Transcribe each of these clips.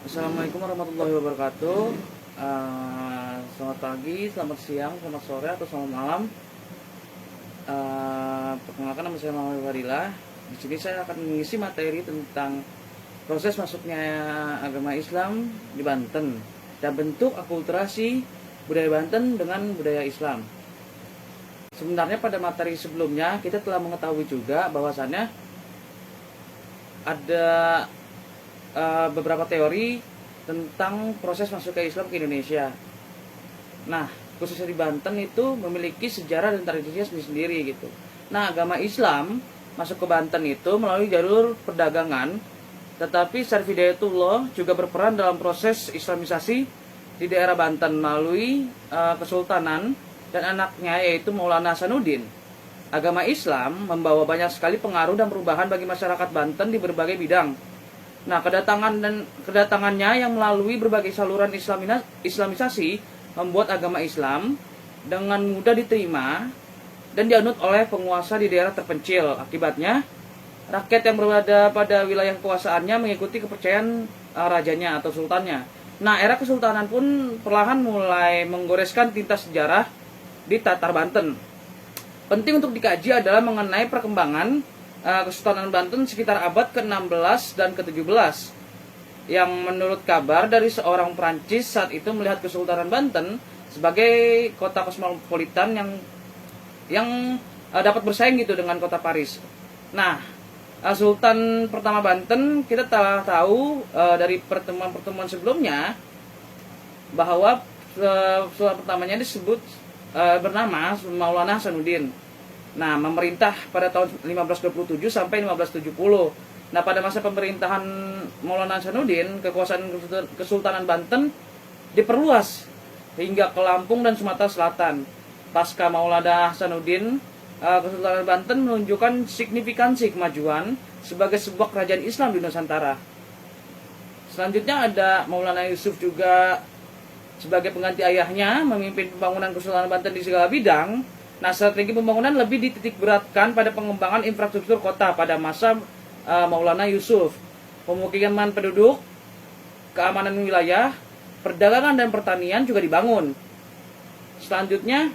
Assalamualaikum warahmatullahi wabarakatuh. Selamat pagi, selamat siang, selamat sore, atau selamat malam. Perkenalkan, nama saya Muhammad Fadilah. Di sini saya akan mengisi materi tentang proses masuknya agama Islam di Banten dan bentuk akulturasi budaya Banten dengan budaya Islam. Sebenarnya pada materi sebelumnya kita telah mengetahui juga bahwasannya ada beberapa teori tentang proses masuk ke Islam ke Indonesia. Nah, khususnya di Banten itu memiliki sejarah dan tradisinya sendiri-sendiri gitu. Nah, agama Islam masuk ke Banten itu melalui jalur perdagangan, tetapi Syarif Hidayatullah juga berperan dalam proses islamisasi di daerah Banten melalui kesultanan dan anaknya yaitu Maulana Hasanuddin. Agama Islam membawa banyak sekali pengaruh dan perubahan bagi masyarakat Banten di berbagai bidang. Nah, kedatangannya yang melalui berbagai saluran islamisasi membuat agama Islam dengan mudah diterima dan dianut oleh penguasa di daerah terpencil. Akibatnya, rakyat yang berada pada wilayah kekuasaannya mengikuti kepercayaan rajanya atau sultannya. Nah, era kesultanan pun perlahan mulai menggoreskan tinta sejarah di Tatar Banten. Penting untuk dikaji adalah mengenai perkembangan Kesultanan Banten sekitar abad ke-16 dan ke-17 yang menurut kabar dari seorang Prancis saat itu melihat Kesultanan Banten sebagai kota kosmopolitan yang dapat bersaing gitu dengan kota Paris. Nah, Sultan pertama Banten kita telah tahu dari pertemuan-pertemuan sebelumnya bahwa sultan pertamanya disebut bernama Maulana Hasanuddin. Nah, memerintah pada tahun 1527 sampai 1570. Nah, pada masa pemerintahan Maulana Hasanuddin, kekuasaan Kesultanan Banten diperluas hingga ke Lampung dan Sumatera Selatan. Pasca Maulana Hasanuddin, Kesultanan Banten menunjukkan signifikansi kemajuan sebagai sebuah kerajaan Islam di Nusantara. Selanjutnya ada Maulana Yusuf juga sebagai pengganti ayahnya memimpin pembangunan Kesultanan Banten di segala bidang. Nah, strategi pembangunan lebih dititik beratkan pada pengembangan infrastruktur kota pada masa Maulana Yusuf. Pemukiman penduduk, keamanan wilayah, perdagangan dan pertanian juga dibangun. Selanjutnya,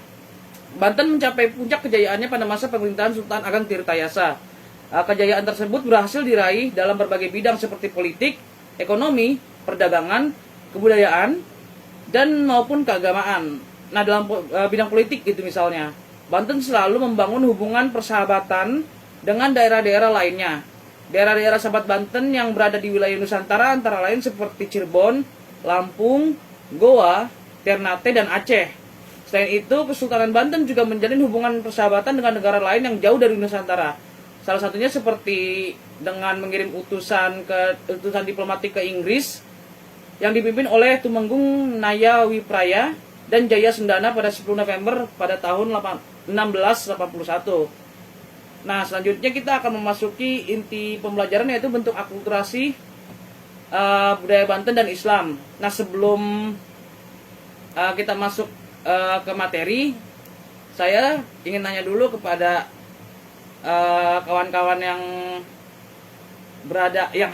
Banten mencapai puncak kejayaannya pada masa pemerintahan Sultan Ageng Tirtayasa. Kejayaan tersebut berhasil diraih dalam berbagai bidang seperti politik, ekonomi, perdagangan, kebudayaan, dan maupun keagamaan. Nah, dalam bidang politik gitu misalnya, Banten selalu membangun hubungan persahabatan dengan daerah-daerah lainnya. Daerah-daerah sahabat Banten yang berada di wilayah Nusantara antara lain seperti Cirebon, Lampung, Goa, Ternate, dan Aceh. Selain itu, Kesultanan Banten juga menjalin hubungan persahabatan dengan negara lain yang jauh dari Nusantara. Salah satunya seperti dengan mengirim utusan diplomatik ke Inggris yang dipimpin oleh Tumenggung Naya Wipraya dan Jaya Sendana pada 10 November pada tahun 1681. Nah, selanjutnya kita akan memasuki inti pembelajaran yaitu bentuk akulturasi budaya Banten dan Islam. Nah, sebelum kita masuk ke materi, saya ingin nanya dulu kepada kawan-kawan yang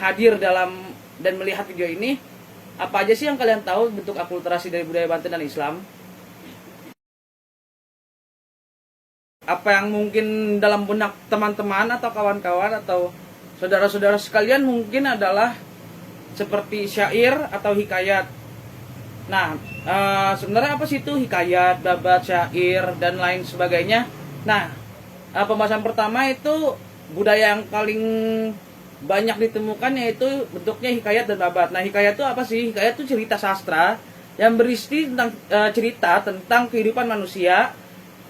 hadir dalam dan melihat video ini. Apa aja sih yang kalian tahu bentuk akulturasi dari budaya Banten dan Islam? Apa yang mungkin dalam benak teman-teman atau kawan-kawan atau saudara-saudara sekalian mungkin adalah seperti syair atau hikayat. Nah, sebenarnya apa sih itu hikayat, babat, syair, dan lain sebagainya? Nah, pembahasan pertama itu budaya yang paling banyak ditemukan yaitu bentuknya hikayat dan babat. Nah, hikayat itu apa sih? Hikayat itu cerita sastra yang berisi tentang cerita tentang kehidupan manusia.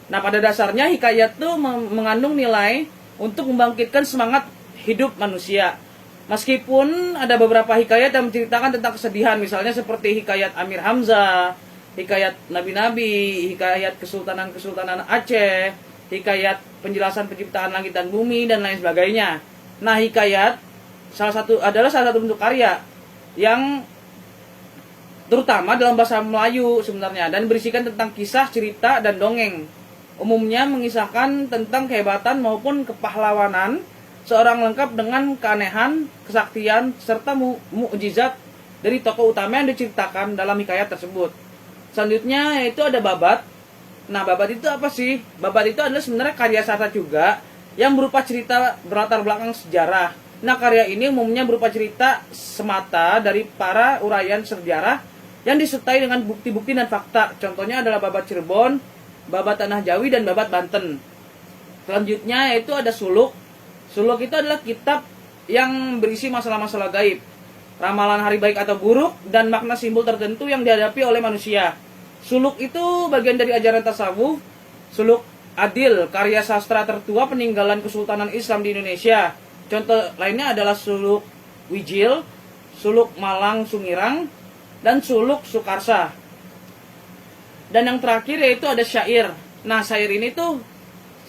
Nah, pada dasarnya hikayat itu mengandung nilai untuk membangkitkan semangat hidup manusia. Meskipun ada beberapa hikayat yang menceritakan tentang kesedihan, misalnya seperti hikayat Amir Hamzah, hikayat Nabi-Nabi, hikayat Kesultanan Aceh, hikayat penjelasan penciptaan langit dan bumi, dan lain sebagainya. Nah, hikayat adalah salah satu bentuk karya yang terutama dalam bahasa Melayu sebenarnya dan berisikan tentang kisah, cerita, dan dongeng. Umumnya mengisahkan tentang kehebatan maupun kepahlawanan seorang lengkap dengan keanehan, kesaktian, serta mukjizat dari tokoh utama yang diceritakan dalam hikayat tersebut. Selanjutnya yaitu ada babat. Nah, babat itu apa sih? Babat itu adalah sebenarnya karya sastra juga yang berupa cerita berlatar belakang sejarah. Nah, karya ini umumnya berupa cerita semata dari para uraian sejarah yang disertai dengan bukti-bukti dan fakta. Contohnya adalah babat Cirebon, babat Tanah Jawi, dan babat Banten. Selanjutnya yaitu ada suluk. Suluk itu adalah kitab yang berisi masalah-masalah gaib, ramalan hari baik atau buruk, dan makna simbol tertentu yang dihadapi oleh manusia. Suluk itu bagian dari ajaran tasawuf. Suluk Adil, karya sastra tertua peninggalan Kesultanan Islam di Indonesia. Contoh lainnya adalah Suluk Wijil, Suluk Malang Sungirang, dan Suluk Sukarsa. Dan yang terakhir yaitu ada syair. Nah, syair ini tuh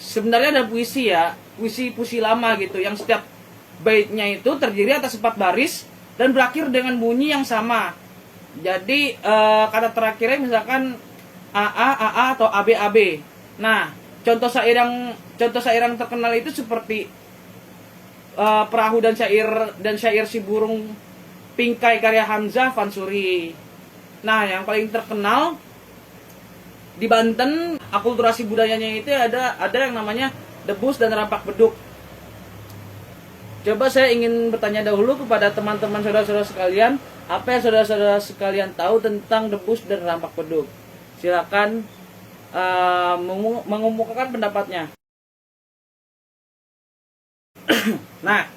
sebenarnya ada puisi ya, puisi lama gitu, yang setiap baitnya itu terdiri atas 4 baris dan berakhir dengan bunyi yang sama. Jadi kata terakhirnya misalkan AA atau AB. Nah, contoh syair yang terkenal itu seperti Perahu dan syair Si Burung Pingkai karya Hamzah Fansuri. Nah, yang paling terkenal di Banten, akulturasi budayanya itu ada yang namanya debus dan rampak beduk. Coba saya ingin bertanya dahulu kepada teman-teman saudara-saudara sekalian, apa yang saudara-saudara sekalian tahu tentang debus dan rampak beduk? Silakan mengemukakan pendapatnya. Nah,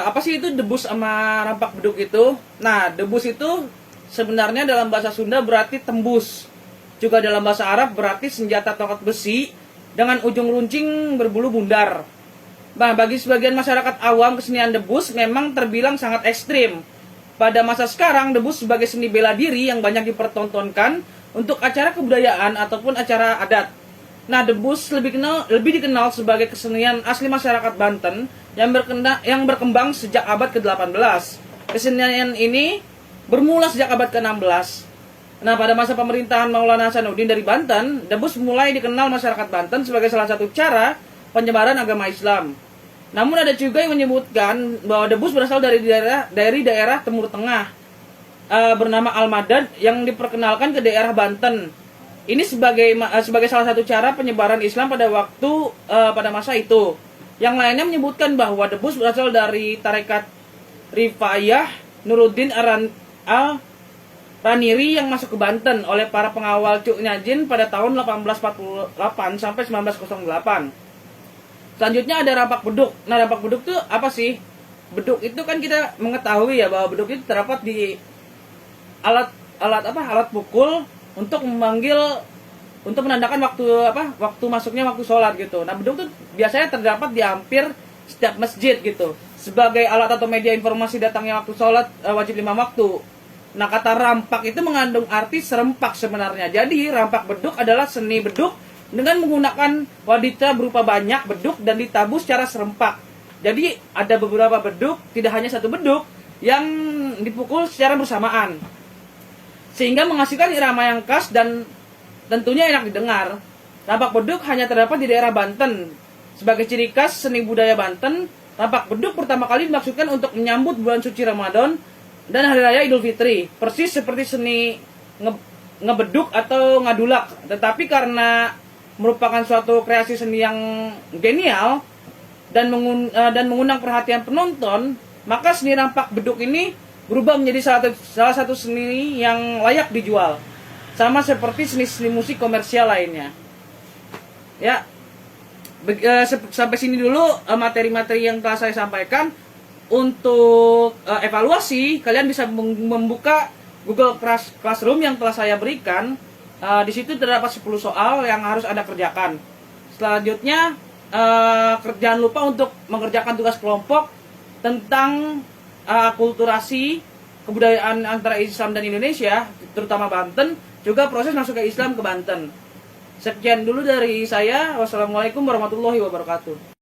apa sih itu debus sama rampak beduk itu? Nah, debus itu sebenarnya dalam bahasa Sunda berarti tembus. Juga dalam bahasa Arab berarti senjata tongkat besi dengan ujung runcing berbulu bundar. Nah, bagi sebagian masyarakat awam, kesenian debus memang terbilang sangat ekstrim. Pada masa sekarang, debus sebagai seni bela diri yang banyak dipertontonkan untuk acara kebudayaan ataupun acara adat. Nah, debus lebih dikenal sebagai kesenian asli masyarakat Banten yang berkembang sejak abad ke-18. Kesenian ini bermula sejak abad ke-16. Nah, pada masa pemerintahan Maulana Hasanuddin dari Banten, debus mulai dikenal masyarakat Banten sebagai salah satu cara penyebaran agama Islam. Namun ada juga yang menyebutkan bahwa debus berasal dari daerah Timur Tengah bernama Al-Madad yang diperkenalkan ke daerah Banten. Ini sebagai salah satu cara penyebaran Islam pada masa itu. Yang lainnya menyebutkan bahwa debus berasal dari tarekat Rifaiyah Nuruddin Raniri yang masuk ke Banten oleh para pengawal Cuk Nyajin pada tahun 1848 sampai 1908. Selanjutnya ada rampak beduk. Nah, rampak beduk itu apa sih? Beduk itu kan kita mengetahui ya bahwa beduk itu terdapat di alat pukul untuk menandakan waktu masuknya waktu sholat gitu. Nah, beduk itu biasanya terdapat di hampir setiap masjid gitu sebagai alat atau media informasi datangnya waktu sholat wajib 5 waktu. Nah, kata rampak itu mengandung arti serempak sebenarnya. Jadi rampak beduk adalah seni beduk dengan menggunakan wadita berupa banyak beduk dan ditabuh secara serempak. Jadi ada beberapa beduk, tidak hanya satu beduk, yang dipukul secara bersamaan. Sehingga menghasilkan irama yang khas dan tentunya enak didengar. Rampak beduk hanya terdapat di daerah Banten. Sebagai ciri khas seni budaya Banten, rampak beduk pertama kali dimaksudkan untuk menyambut bulan suci Ramadan dan Hari Raya Idul Fitri. Persis seperti seni ngebeduk atau ngadulak. Tetapi karena merupakan suatu kreasi seni yang genial dan mengundang perhatian penonton, maka seni rampak beduk ini berubah menjadi salah satu seni yang layak dijual. Sama seperti seni musik komersial lainnya. Ya, sampai sini dulu materi-materi yang telah saya sampaikan. Untuk evaluasi, kalian bisa membuka Google Classroom yang telah saya berikan. Di situ terdapat 10 soal yang harus Anda kerjakan. Selanjutnya, jangan lupa untuk mengerjakan tugas kelompok tentang akulturasi kebudayaan antara Islam dan Indonesia, terutama Banten, juga proses masuk ke Islam ke Banten. Sekian dulu dari saya. Wassalamualaikum warahmatullahi wabarakatuh.